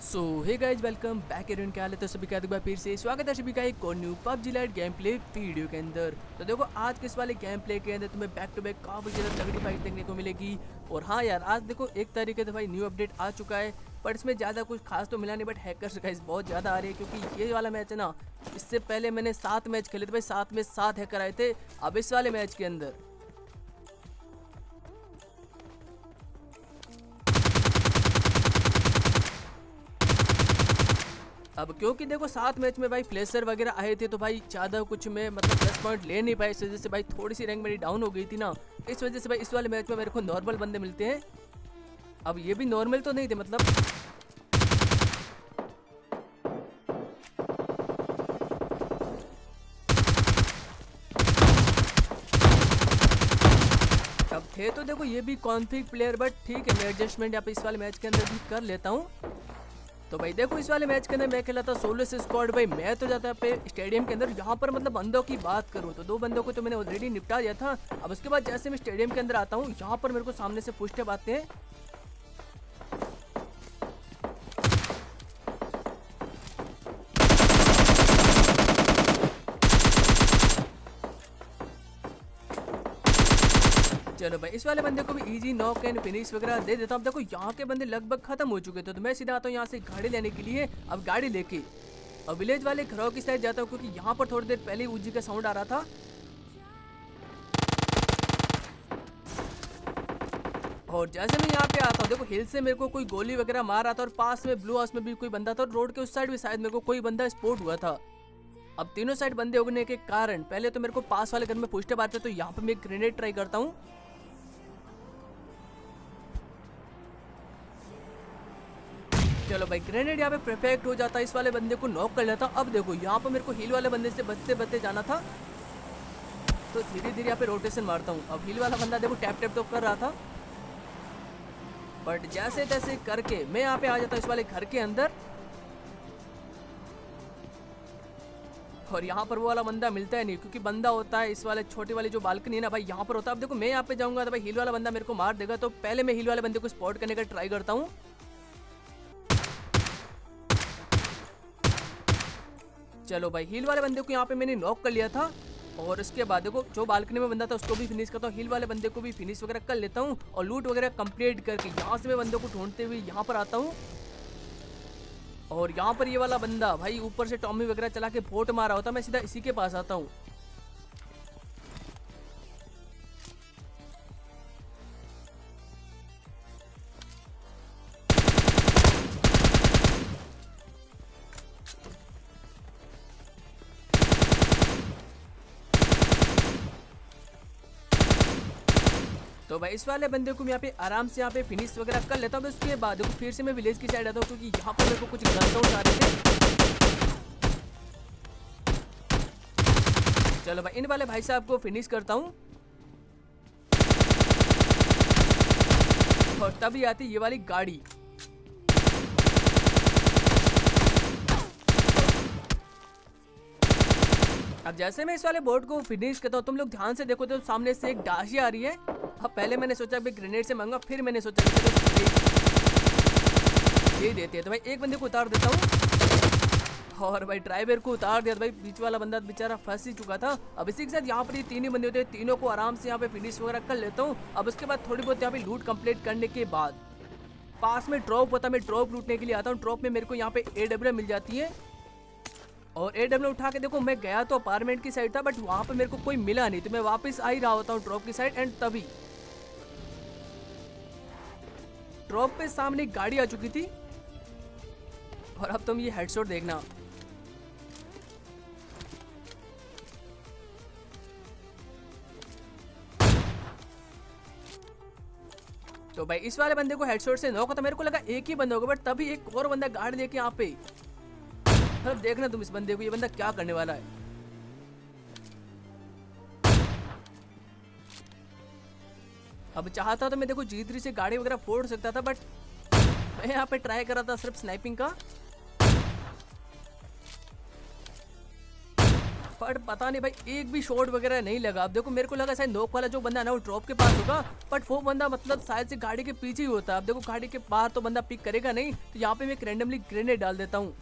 सो hey guys welcome back एरियन क्या हाल है। तो सभी का एक बार फिर से स्वागत है सभी का एक और new PUBG light game play video के अंदर। तो देखो आज के इस वाले गेम प्ले के अंदर तुम्हें बैक टू बैक काफ़ी ज़्यादा तगड़ी फाइट देखने को मिलेगी। और हाँ यार, आज देखो एक तरीके से भाई न्यू अपडेट आ चुका है, पर इसमें ज़्यादा कुछ खास तो मिला नहीं, बट हैकर्स गाइस बहुत ज़्यादा आ रही है। क्योंकि ये वाला मैच है ना, इससे पहले मैंने 7 मैच खेले थे भाई, 7 में 7 हैकर आए थे। अब इस वाले मैच के अंदर अब क्योंकि देखो 7 मैच में भाई फ्लेशर वगैरह आए थे, तो भाई ज़्यादा कुछ में मतलब 10 पॉइंट ले नहीं पाए। इस वजह से भाई थोड़ी सी रैंक मेरी डाउन हो गई थी ना, इस वजह से भाई इस वाले मैच में मेरे को नॉर्मल बंदे मिलते हैं। अब ये भी नॉर्मल तो नहीं थे मतलब। अब थे तो देखो ये भी कॉन्फिग प्लेयर, बट ठीक है मैं एडजस्टमेंट यहाँ पे इस वाले मैच के अंदर भी कर लेता हूँ। तो भाई देखो इस वाले मैच के अंदर मैं खेला था सोलो से स्क्वाड। भाई मैं तो जाता पे स्टेडियम के अंदर, यहाँ पर मतलब बंदों की बात करूँ तो 2 बंदों को तो मैंने ऑलरेडी निपटा दिया था। अब उसके बाद जैसे मैं स्टेडियम के अंदर आता हूँ, यहाँ पर मेरे को सामने से पुशअप आते हैं। चलो भाई इस वाले बंदे को भी इजी नॉक एंड फिनिश वगैरह दे देता हूँ। देखो यहाँ के बंदे लगभग खत्म हो चुके थे, तो मैं सीधा आता हूँ यहाँ से गाड़ी लेने के लिए। अब गाड़ी लेके और विलेज वाले घरों की साइड जाता हूँ, क्योंकि यहाँ पर थोड़ी देर पहले उजी का साउंड आ रहा था। और जैसे मैं यहाँ पे आता हूँ, देखो हिल से मेरे को कोई गोली वगैरह मार रहा था, और पास में ब्लू हाउस में भी कोई बंदा था, और रोड के उस साइड भी शायद मेरे को कोई बंदा स्पॉट हुआ था। अब तीनों साइड बंदे होने के कारण पहले तो मेरे को पास वाले घर में पुशअप आते, तो यहाँ पे मैं ग्रेनेड ट्राई करता हूँ। चलो भाई ग्रेनेड यहाँ पे परफेक्ट हो जाता है, इस वाले बंदे को नॉक कर लेता। अब देखो यहाँ पर मेरे को हील वाले बंदे से बचते बचते जाना था, तो धीरे धीरे यहाँ पे रोटेशन मारता हूँ। अब हील वाला बंदा देखो टैप टैप तो कर रहा था, बट जैसे तैसे करके मैं यहाँ पे आ जाता हूँ इस वाले घर के अंदर। और यहाँ पर वो वाला बंदा मिलता है नहीं, क्योंकि बंदा होता है इस वाले छोटी वाली जो बालकनी है ना भाई, यहाँ पर होता है। अब देखो मैं यहाँ पे जाऊंगा तो भाई हील वाला बंदा मेरे को मार देगा, तो पहले मैं हील वाले बंदे को स्पॉट करने का ट्राई करता हूँ। चलो भाई हील वाले बंदे को यहाँ पे मैंने नॉक कर लिया था, और उसके बाद देखो जो बालकनी में बंदा था उसको भी फिनिश करता हूँ, हील वाले बंदे को भी फिनिश वगैरह कर लेता हूँ। और लूट वगैरह कंप्लीट करके यहाँ से मैं बंदों को ढूंढते हुए यहाँ पर आता हूँ। और यहाँ पर ये वाला बंदा भाई ऊपर से टॉमी वगैरह चला के बोट मारा होता, मैं सीधा इसी के पास आता हूँ। तो भाई इस वाले बंदे को मैं यहाँ पे आराम से यहाँ पे फिनिश वगैरह कर लेता हूँ। उसके बाद फिर से मैं विलेज की साइड आता हूँ, क्योंकि यहाँ पर मेरे को कुछ गन साउंड आ रहे थे। चलो भाई इन वाले भाई साहब को फिनिश करता हूँ, और तभी आती ये वाली गाड़ी। अब जैसे मैं इस वाले बोर्ड को फिनिश करता हूँ, तुम लोग ध्यान से देखो तो सामने से एक डाशी आ रही है। अब पहले मैंने सोचा भाई ग्रेनेड से मांगा, फिर मैंने सोचा ये देते हैं, तो भाई एक बंदे को उतार देता हूँ। और भाई ड्राइवर को उतार दिया, तो भाई बीच वाला बंदा बेचारा फंस ही चुका था। अब इसी के साथ यहाँ पर ये 3 ही बंदे होते हैं, तीनों को आराम से यहाँ पे फिनिश वगैरह कर लेता हूँ। अब उसके बाद थोड़ी बहुत यहाँ पे लूट कंप्लीट करने के बाद पास में ड्रॉप होता है, मैं ड्रॉप लूटने के लिए आता हूँ। ड्रॉप में मेरे को यहाँ पे AWM मिल जाती है, और AWM उठा के देखो मैं गया तो अपार्टमेंट की साइड था, बट वहां पे मेरे को कोई मिला नहीं, तो मैं वापस आ ही रहा होता हूँ ड्रॉप की साइड। एंड तभी ड्रॉप पे सामने एक गाड़ी आ चुकी थी, और अब तुम ये हेडशॉट देखना। तो भाई इस वाले बंदे को हेडशॉट से नॉक होता, मेरे को लगा एक ही बंदा होगा, बट तभी एक और बंदा गाड़ी लेके यहाँ पे। मतलब देखना तुम इस बंदे को, ये बंदा क्या करने वाला है। अब चाहता तो मैं देखो G3 से गाड़ी वगैरह फोड़ सकता था, बट मैं यहाँ पे ट्राई कर रहा था सिर्फ स्नाइपिंग का। पर पता नहीं भाई एक भी शॉट वगैरह नहीं लगा। अब देखो मेरे को लगा शायद नॉक वाला जो बंदा ना वो ड्रॉप के पास होगा, बट वो बंदा मतलब शायद से गाड़ी के पीछे ही होता है। अब देखो गाड़ी के बाहर तो बंदा पिक करेगा नहीं, तो यहाँ पे मैं एक रैंडमली ग्रेनेड डाल देता हूँ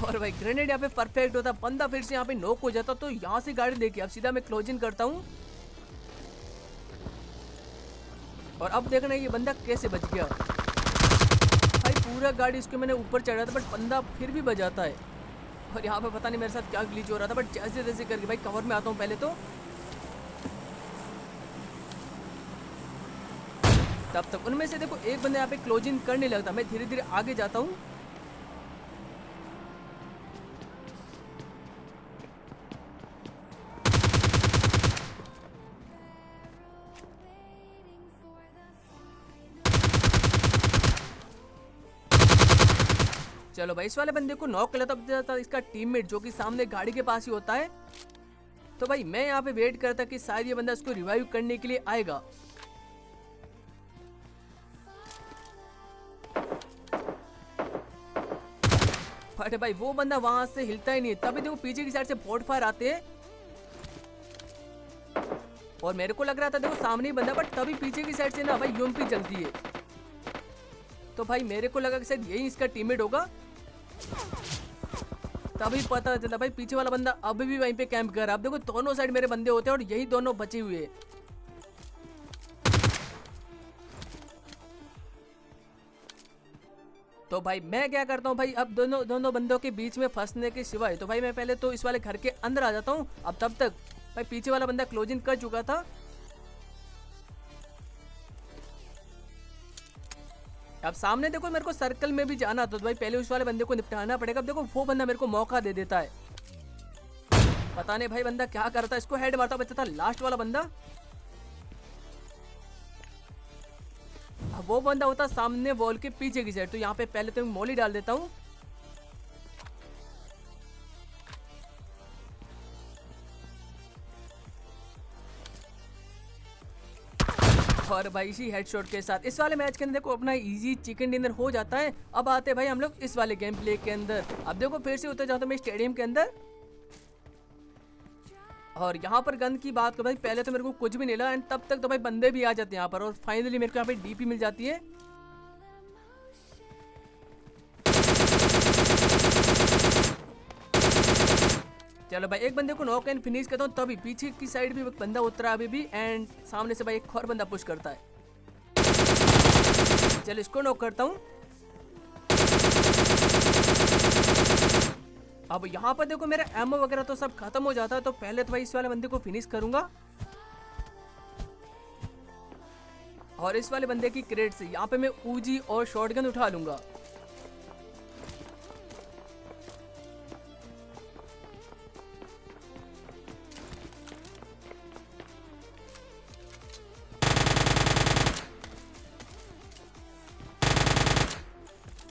और भाई ग्रेनेड यहाँ पे परफेक्ट होता, बंदा फिर से यहाँ पे नॉक हो जाता। तो यहाँ से गाड़ी देखिए, अब सीधा मैं क्लोजिंग करता हूँ और अब देखना ये बंदा कैसे बच गया। भाई पूरा गाड़ी इसके मैंने ऊपर चढ़ा था, बट बंदा फिर भी बजाता है। और यहाँ पे पता नहीं मेरे साथ क्या ग्लिच हो रहा था, बट जैसे जैसे करके भाई कवर में आता हूँ पहले तो तब तक उनमें से देखो एक बंदा यहाँ पे क्लोजिंग करने लगता। मैं धीरे धीरे आगे जाता हूँ। चलो भाई इस वाले बंदे को नॉक कर लेता। तब जाता इसका टीममेट जो कि सामने गाड़ी के पास ही होता है। तो भाई मैं यहाँ पे वेट करता कि शायद ये बंदा इसको रिवाइव करने के लिए आएगा। बट भाई वो बंदा वहां से हिलता ही नहीं। तभी देखो पीछे की साइड से बॉट फायर आते हैं और मेरे को लग रहा था देखो सामने ही बंदा, बट तभी पीछे की साइड से ना भाई यूएमपी चलती है। तो भाई मेरे को लगा कि शायद यही इसका टीममेट होगा। तभी पता चला भाई पीछे वाला बंदा अभी भी वहीं पे कैंप कर रहा है। अब देखो दोनों साइड मेरे बंदे होते हैं और यही दोनों बचे हुए हैं। तो भाई मैं क्या करता हूँ भाई, अब दोनों बंदों के बीच में फंसने के सिवाय तो भाई मैं पहले तो इस वाले घर के अंदर आ जाता हूँ। अब तब तक भाई पीछे वाला बंदा क्लोजिंग कर चुका था। अब सामने देखो मेरे को सर्कल में भी जाना, तो भाई पहले उस वाले बंदे को निपटाना पड़ेगा। अब देखो वो बंदा मेरे को मौका दे देता है। पता नहीं भाई बंदा क्या करता है, इसको हेड मारता बचा था लास्ट वाला बंदा। अब वो बंदा होता सामने वॉल के पीछे की साइड। तो यहाँ पे पहले तो मैं मोली डाल देता हूँ। और भाई इसी हेडशॉट के साथ इस वाले मैच के अंदर देखो अपना इजी चिकन डिनर हो जाता है। अब आते हैं भाई हम लोग इस वाले गेम प्ले के अंदर। अब देखो फिर से उतर जाता हूं मैं स्टेडियम के अंदर और यहाँ पर गन की बात करो भाई, पहले तो मेरे को कुछ भी नहीं लगा एंड तब तक तो भाई बंदे भी आ जाते हैं यहाँ पर और फाइनली मेरे को यहाँ पे डीपी मिल जाती है। चलो भाई एक बंदे को नॉक एंड फिनिश करता हूँ। तभी पीछे की साइड भी एक बंदा उतरा अभी भी एंड सामने से भाई एक और बंदा पुश करता है। चलो इसको नॉक करता हूँ। अब यहाँ पर देखो मेरा एमओ वगैरह तो सब खत्म हो जाता है। तो पहले तो भाई इस वाले बंदे को फिनिश करूंगा और इस वाले बंदे की क्रेट से यहाँ पे मैं ऊजी और शॉटगन उठा लूंगा।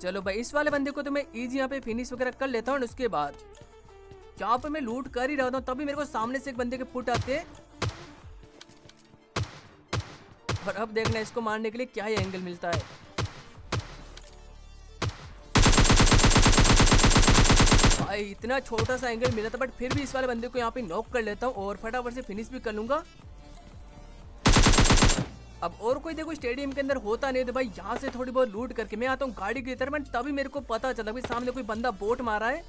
चलो भाई इस वाले बंदे को तो मैं इजी यहाँ पे फिनिश वगैरह कर लेता हूँ। उसके बाद यहाँ पे मैं लूट कर ही रहा था, तभी मेरे को सामने से एक बंदे के फुट आते हैं और अब देखना इसको मारने के लिए क्या ही एंगल मिलता है। भाई इतना छोटा सा एंगल मिला था, बट फिर भी इस वाले बंदे को यहाँ पे नॉक कर लेता हूँ और फटाफट से फिनिश भी कर लूंगा। अब और कोई देखो स्टेडियम के अंदर होता नहीं, तो भाई यहाँ से थोड़ी बहुत लूट करके मैं आता हूँ गाड़ी की तरफ। तभी मेरे को पता चला भाई सामने कोई बंदा बोट मारा है।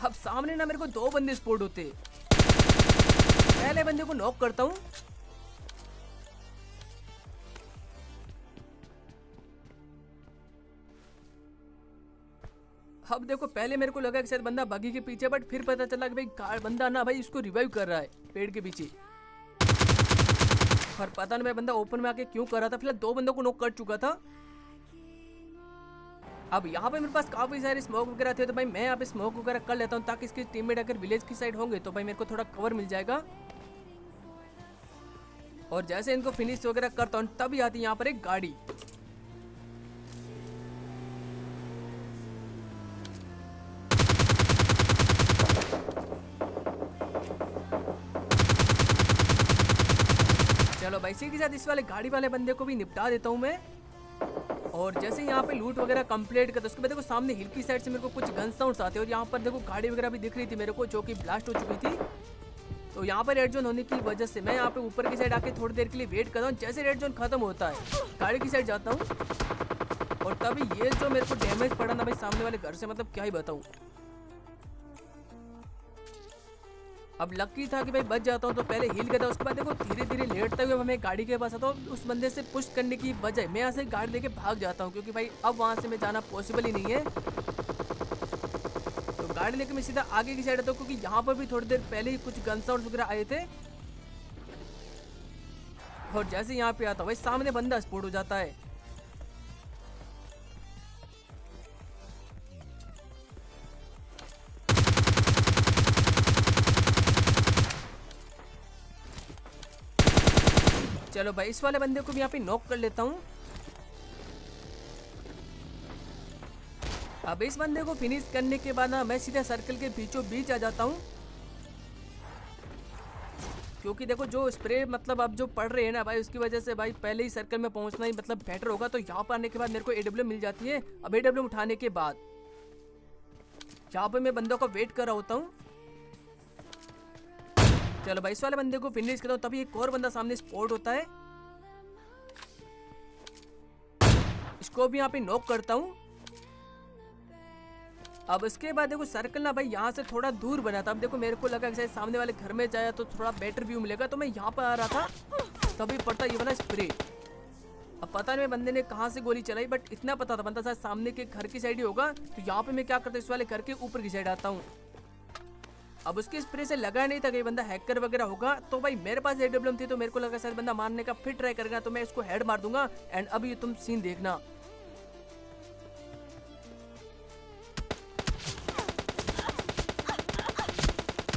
अब सामने ना मेरे को दो बंदे स्पॉट होते। पहले बंदे को नॉक करता हूँ। अब देखो पहले मेरे को लगा कि शायद बंदा बगी के पीछे, बट फिर पता चला कि भाई बंदा ना भाई इसको रिवाइव कर रहा है पेड़ के पीछे। और पता नहीं मैं बंदा ओपन में आके क्यों कर रहा था। फिलहाल दो बंदों को नॉक कर चुका था। अब यहाँ पे मेरे पास काफी सारे स्मोक वगैरह थे, तो भाई मैं यहाँ पे स्मोक वगैरह कर लेता हूँ ताकि इसके टीममेट अगर विलेज की साइड होंगे तो भाई मेरे को थोड़ा कवर मिल जाएगा। और जैसे इनको फिनिश वगैरह करता हूँ तभी आती है यहाँ पर एक गाड़ी। भाई इसी के साथ इस वाले गाड़ी वाले बंदे को भी निपटा देता हूँ मैं। और जैसे यहाँ पे लूट वगैरह कंप्लीट करता उसके बाद देखो सामने हिल की साइड से मेरे को कुछ गन साउंड्स आते हैं और यहाँ पर देखो गाड़ी वगैरह भी दिख रही थी मेरे को जो कि ब्लास्ट हो चुकी थी। तो यहाँ पर रेड जोन होने की वजह से मैं यहाँ पे ऊपर की साइड आके थोड़ी देर के लिए वेट करता हूँ। जैसे रेड जोन खत्म होता है गाड़ी की साइड जाता हूँ और तभी ये जो मेरे को डैमेज पड़ा ना भाई सामने वाले घर से, मतलब क्या ही बताऊँ। अब लकी था कि भाई बच जाता हूँ तो पहले हिल गया था। उसके बाद देखो धीरे धीरे लेटते हुए मैं गाड़ी के पास आता हूँ। उस बंदे से पुश करने की बजाय मैं यहाँ से गाड़ी लेके भाग जाता हूँ क्योंकि भाई अब वहाँ से मैं जाना पॉसिबल ही नहीं है। तो गाड़ी लेके मैं सीधा आगे की साइड आता हूँ क्योंकि यहाँ पर भी थोड़ी देर पहले ही कुछ गन साउंड वगैरह आए थे। और जैसे यहाँ पे आता हूँ भाई सामने बंदा स्पॉट हो जाता है। चलो भाई इस वाले बंदे को भी यहाँ पे नॉक कर लेता हूँ। अब इस बंदे को फिनिश करने के बाद ना मैं सीधा सर्कल के बीचों बीच आ जाता हूँ क्योंकि देखो जो स्प्रे मतलब अब जो पड़ रहे हैं ना भाई उसकी वजह से भाई पहले ही सर्कल में पहुंचना ही मतलब बेटर होगा। तो यहाँ पर आने के बाद मेरे को AWM मिल जाती है। अब AWM उठाने के बाद यहाँ पे मैं बंदों का वेट कर रहा होता हूँ। चलो भाई इस वाले बंदे को फिनिश करता हूँ तभी एक और बंदा सामने स्पॉट होता है। इसको भी यहाँ पे नॉक करता हूँ। अब इसके बाद देखो सर्कल ना भाई यहाँ से थोड़ा दूर बना था। अब देखो मेरे को लगा कि सामने वाले घर में जाए तो थोड़ा बेटर व्यू मिलेगा तो मैं यहाँ पर आ रहा था तभी पड़ता ये वाला स्प्रे। अब पता नहीं बंदे ने कहाँ से गोली चलाई बट इतना पता था बंदा शायद सामने के घर की साइड ही होगा। तो यहाँ पे मैं क्या करता हूँ इस वाले घर के ऊपर की साइड आता हूँ। अब उसके स्प्रे से लगा नहीं था कि बंदा हैकर वगैरह होगा। तो भाई मेरे पास AWM थी तो मेरे को लगा शायद बंदा मारने का फिर ट्राई करेगा तो मैं इसको हेड मार दूंगा। एंड अभी तुम सीन देखना।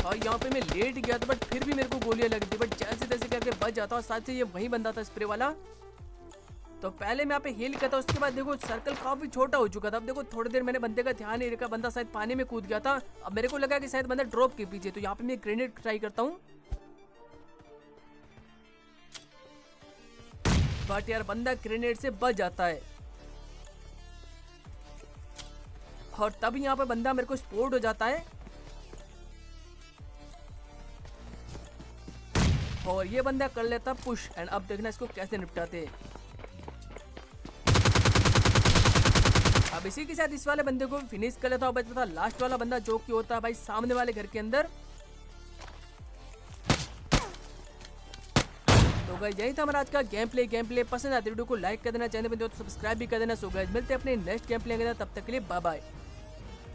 और यहाँ पे मैं लेट गया था बट फिर भी मेरे को गोलियां लगी थी बट जैसे तैसे करके बच जाता हूँ। साथ से ये वही बंदा था स्प्रे वाला। तो पहले मैं यहाँ पे हील किया था उसके बाद देखो सर्कल काफी छोटा हो चुका था। अब देखो थोड़ी देर मैंने बंदे का ध्यान नहीं रखा, बंदा शायद पानी में कूद गया था। अब मेरे को लगा कि शायद बंदा ड्रॉप के पीछे। तो यहाँ पे मैं ग्रेनेड ट्राई करता हूँ बट यार बंदा ग्रेनेड से बच जाता है। और तब यहाँ पे बंदा मेरे को स्पॉट हो जाता है और ये बंदा कर लेता पुश। एंड अब देखना इसको कैसे निपटाते। अब इसी के साथ इस वाले बंदे को फिनिश कर लेता हूँ। बचता था लास्ट वाला बंदा जो कि होता है भाई सामने वाले घर के अंदर। तो गाइस यही था हमारा आज का गेम प्ले पसंद आते वीडियो को लाइक कर देना, चैनल पे तो सब्सक्राइब भी कर देना। सो गाइस मिलते हैं अपने नेक्स्ट गेम प्ले के साथ, तब तक के लिए बाय बाय।